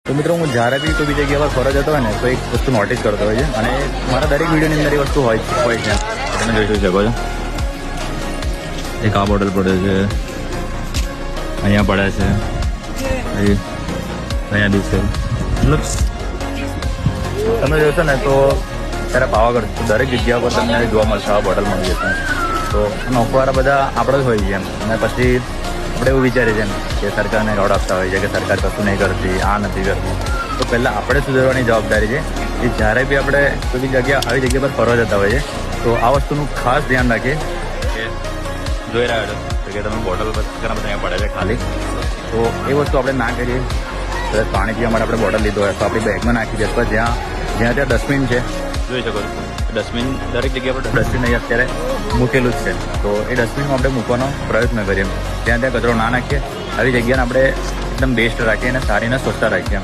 તો મિત્રો હું જ્યારે બી કોઈ બી જગ્યા પર ફરવા જતો હોય ને તો એક વસ્તુ નોટિસ કરતો હોય છે અને મારા દરેક વિડીયોની અંદર એ વસ્તુ હોય છે. તમે જોઈ શકો છો એક આ બોટલ પડે છે, અહીંયા પડે છે, અહીંયા બી છે. મતલબ તમે જોશો ને તો ત્યારે પાવાગઢ દરેક જગ્યા પર તમને જોવા મળશે આ બોટલ મળી જશે. તો નોખવાળા બધા આપણે જ હોય છે એમ, અને પછી આપણે એવું વિચારીએ છીએ કે સરકારને રોડ આપતા હોય છે કે સરકાર કશું નહીં કરતી, આ નથી કરતી. તો પહેલાં આપણે સુધારવાની જવાબદારી છે કે જ્યારે બી આપણે કોઈ બી જગ્યા આવી જગ્યા પર ફરવા જતા હોઈએ તો આ વસ્તુનું ખાસ ધ્યાન રાખીએ કે જોઈ રહ્યા છો કે તમે બોટલ ઘણા બધા અહીંયા પડે છે ખાલી, તો એ વસ્તુ આપણે ના કરીએ. કદાચ પાણી પીવા માટે આપણે બોટલ લીધો હોય તો આપણી બેગમાં નાખી દે, અથવા જ્યાં ત્યાં ડસ્ટબિન છે જોઈ શકો છો. ડસ્ટબિન દરેક જગ્યા પર ડસ્ટબિન અહીં અત્યારે મૂકેલું જ છે, તો એ ડસ્ટબિનમાં આપણે મૂકવાનો પ્રયત્ન કરીએ. ત્યાં કચરો ના નાખીએ, આવી જગ્યાને આપણે એકદમ બેસ્ટ રાખીએ અને સારીને સ્વચ્છતા રાખીએ.